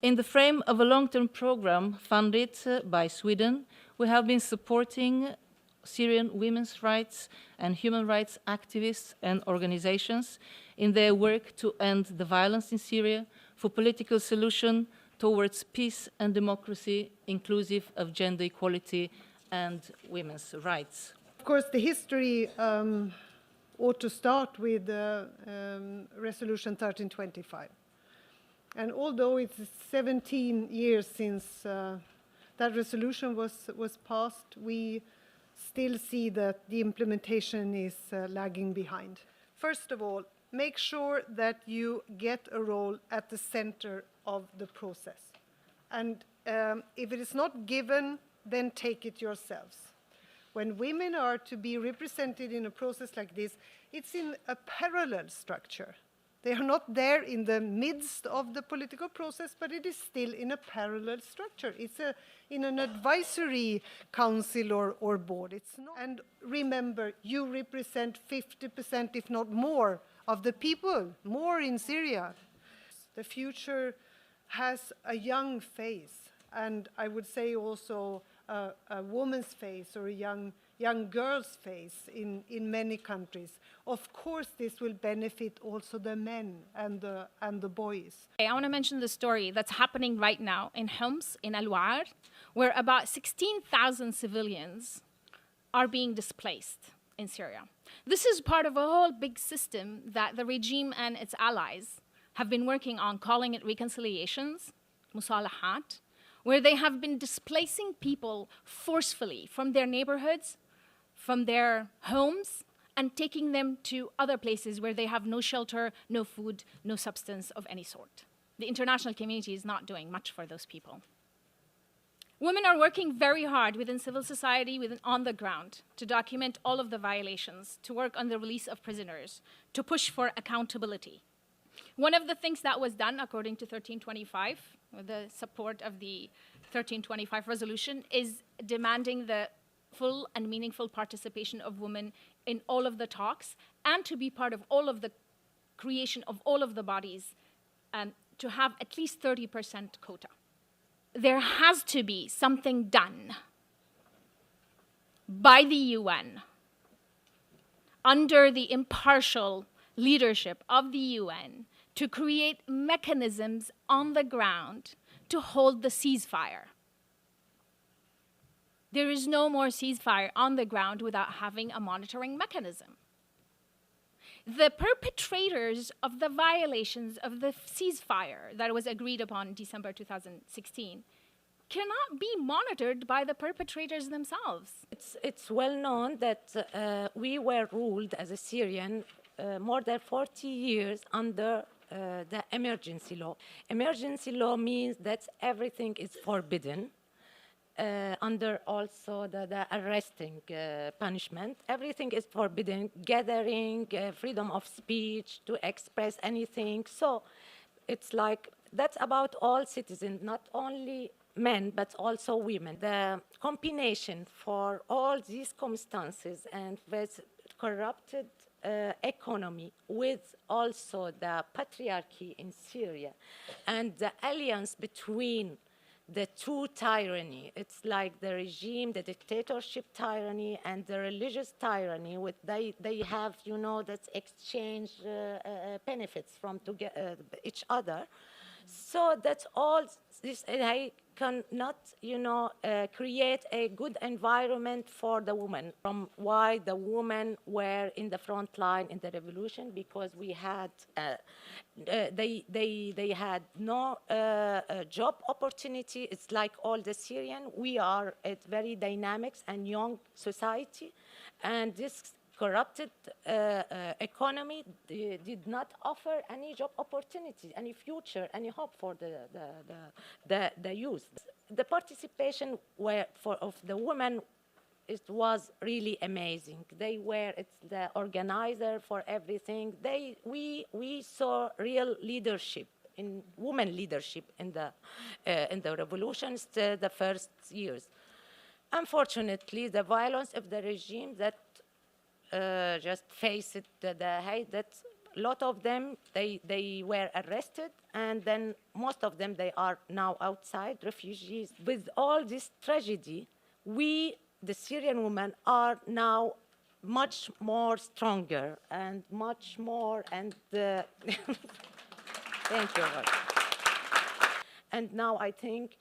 In the frame of a long-term program funded by Sweden, we have been supporting Syrian women's rights and human rights activists and organizations in their work to end the violence in Syria, for political solution towards peace and democracy, inclusive of gender equality and women's rights. Of course, the history ought to start with Resolution 1325. And although it's 17 years since that resolution was passed, we still see that the implementation is lagging behind. First of all, make sure that you get a role at the center of the process. And if it is not given, then take it yourselves. When women are to be represented in a process like this, it's in a parallel structure. They are not there in the midst of the political process, but it is still in a parallel structure. It's in an advisory council or board. It's not. And remember, you represent 50%, if not more, of the people, more in Syria. The future has a young face, and I would say also a woman's face or a young girl's face in many countries. Of course, this will benefit also the men and the boys. I want to mention the story that's happening right now in Homs, in Al-Wa'ar, where about 16,000 civilians are being displaced in Syria. This is part of a whole big system that the regime and its allies have been working on, calling it reconciliations, musalahat, where they have been displacing people forcefully from their neighborhoods, from their homes, and taking them to other places where they have no shelter, no food, no substance of any sort. The international community is not doing much for those people. Women are working very hard within civil society, on the ground, to document all of the violations, to work on the release of prisoners, to push for accountability. One of the things that was done, according to 1325, with the support of the 1325 resolution, is demanding the full and meaningful participation of women in all of the talks, and to be part of all of the creation of all of the bodies, to have at least 30% quota. There has to be something done by the UN under the impartial leadership of the UN to create mechanisms on the ground to hold the ceasefire. There is no more ceasefire on the ground without having a monitoring mechanism. The perpetrators of the violations of the ceasefire that was agreed upon in December 2016 cannot be monitored by the perpetrators themselves. It's well known that we were ruled as a Syrian more than 40 years under the emergency law. Emergency law means that everything is forbidden. Under also the arresting punishment. Everything is forbidden, gathering, freedom of speech, to express anything. So it's like, that's about all citizens, not only men, but also women. The combination for all these circumstances and with corrupted economy, with also the patriarchy in Syria, and the alliance between the two tyranny. It's like the regime, the dictatorship tyranny, and the religious tyranny. With they have, you know, that exchange benefits from each other. So that's all this. I cannot, you know, create a good environment for the women. From why the women were in the front line in the revolution, because we had they had no job opportunity. It's like all the Syrian. We are a very dynamic and young society, and this corrupted economy did not offer any job opportunity, any future, any hope for the youth. The participation of the women, it was really amazing. They were the organizer for everything. We saw real leadership, in women leadership in the revolutions, the first years. Unfortunately, the violence of the regime that just face it, the hate that A lot of them, they were arrested, and then most of them, they are now outside, refugees. With all this tragedy, we, the Syrian women, are now much more stronger and much more, and thank you. And now I think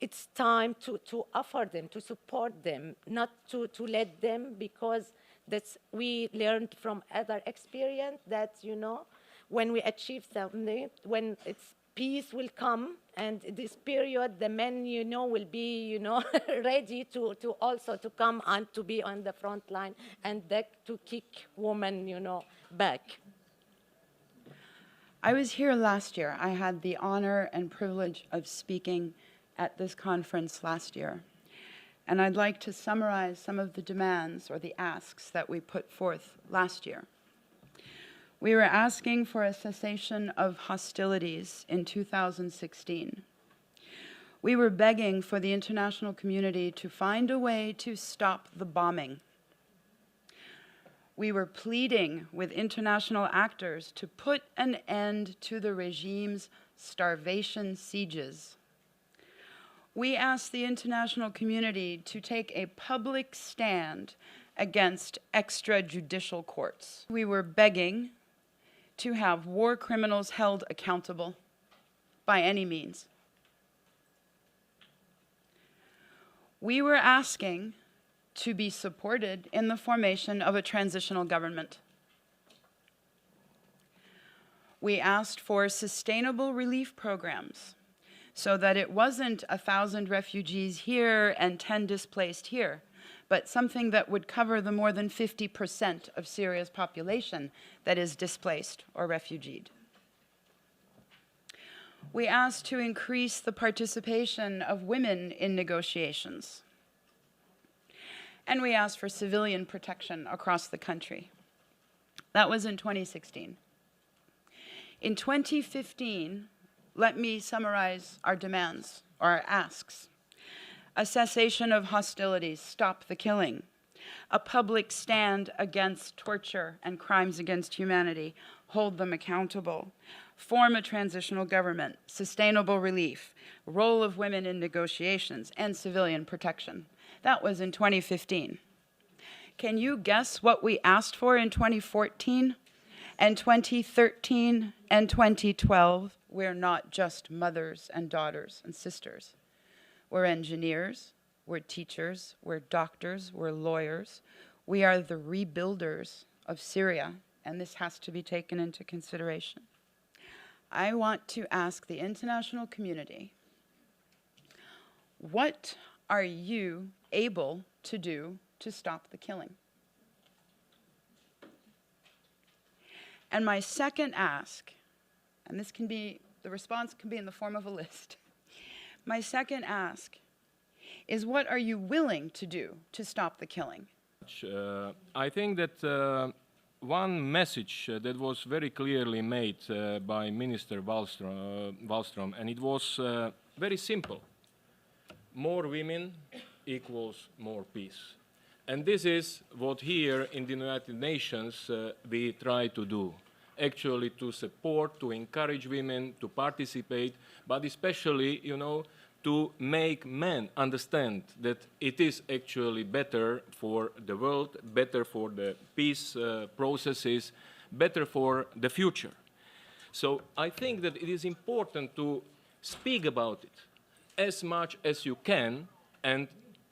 it's time to offer them, to support them, not to let them, because we learned from other experience that, you know, when we achieve something, when it's peace will come, and this period, the men, you know, will be, you know, ready to also to come and to be on the front line and to kick women, you know, back. I was here last year. I had the honor and privilege of speaking at this conference last year. And I'd like to summarize some of the demands or the asks that we put forth last year. We were asking for a cessation of hostilities in 2016. We were begging for the international community to find a way to stop the bombing. We were pleading with international actors to put an end to the regime's starvation sieges. We asked the international community to take a public stand against extrajudicial courts. We were begging to have war criminals held accountable by any means. We were asking to be supported in the formation of a transitional government. We asked for sustainable relief programs so that it wasn't 1,000 refugees here and 10 displaced here, but something that would cover the more than 50% of Syria's population that is displaced or refugeed. We asked to increase the participation of women in negotiations. And we asked for civilian protection across the country. That was in 2016. In 2015, let me summarize our demands, or our asks. A cessation of hostilities, stop the killing. A public stand against torture and crimes against humanity, hold them accountable. Form a transitional government, sustainable relief, role of women in negotiations, and civilian protection. That was in 2015. Can you guess what we asked for in 2014 and 2013 and 2012? We're not just mothers and daughters and sisters. We're engineers, we're teachers, we're doctors, we're lawyers. We are the rebuilders of Syria, and this has to be taken into consideration. I want to ask the international community, what are you able to do to stop the killing? And my second ask, and this can be, the response can be in the form of a list. My second ask is, what are you willing to do to stop the killing? I think that one message that was very clearly made by Minister Wallström, and it was very simple. More women equals more peace. And this is what here in the United Nations we try to do. Actually to support, to encourage women to participate, but especially, you know, to make men understand that it is actually better for the world, better for the peace processes, better for the future. So I think that it is important to speak about it as much as you can and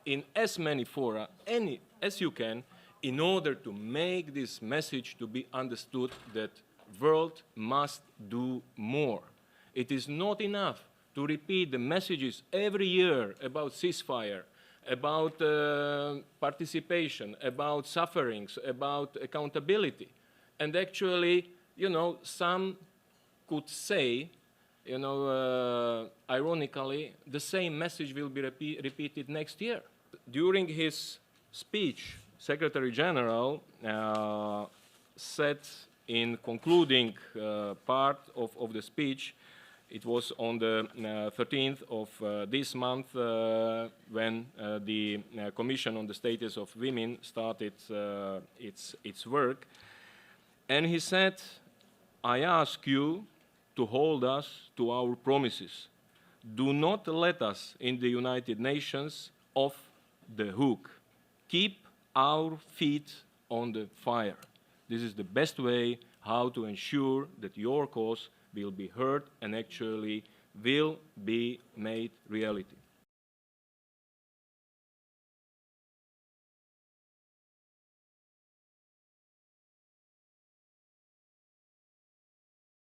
in as many fora as you can, in order to make this message to be understood that world must do more. It is not enough to repeat the messages every year about ceasefire, about participation, about sufferings, about accountability. And actually, you know, some could say, you know, ironically, the same message will be repeated next year. During his speech, Secretary General said in concluding part of the speech, it was on the 13th of this month when the Commission on the Status of Women started its work. And he said, I ask you to hold us to our promises. Do not let us in the United Nations off the hook. Keep our feet on the fire. This is the best way how to ensure that your cause will be heard and actually will be made reality.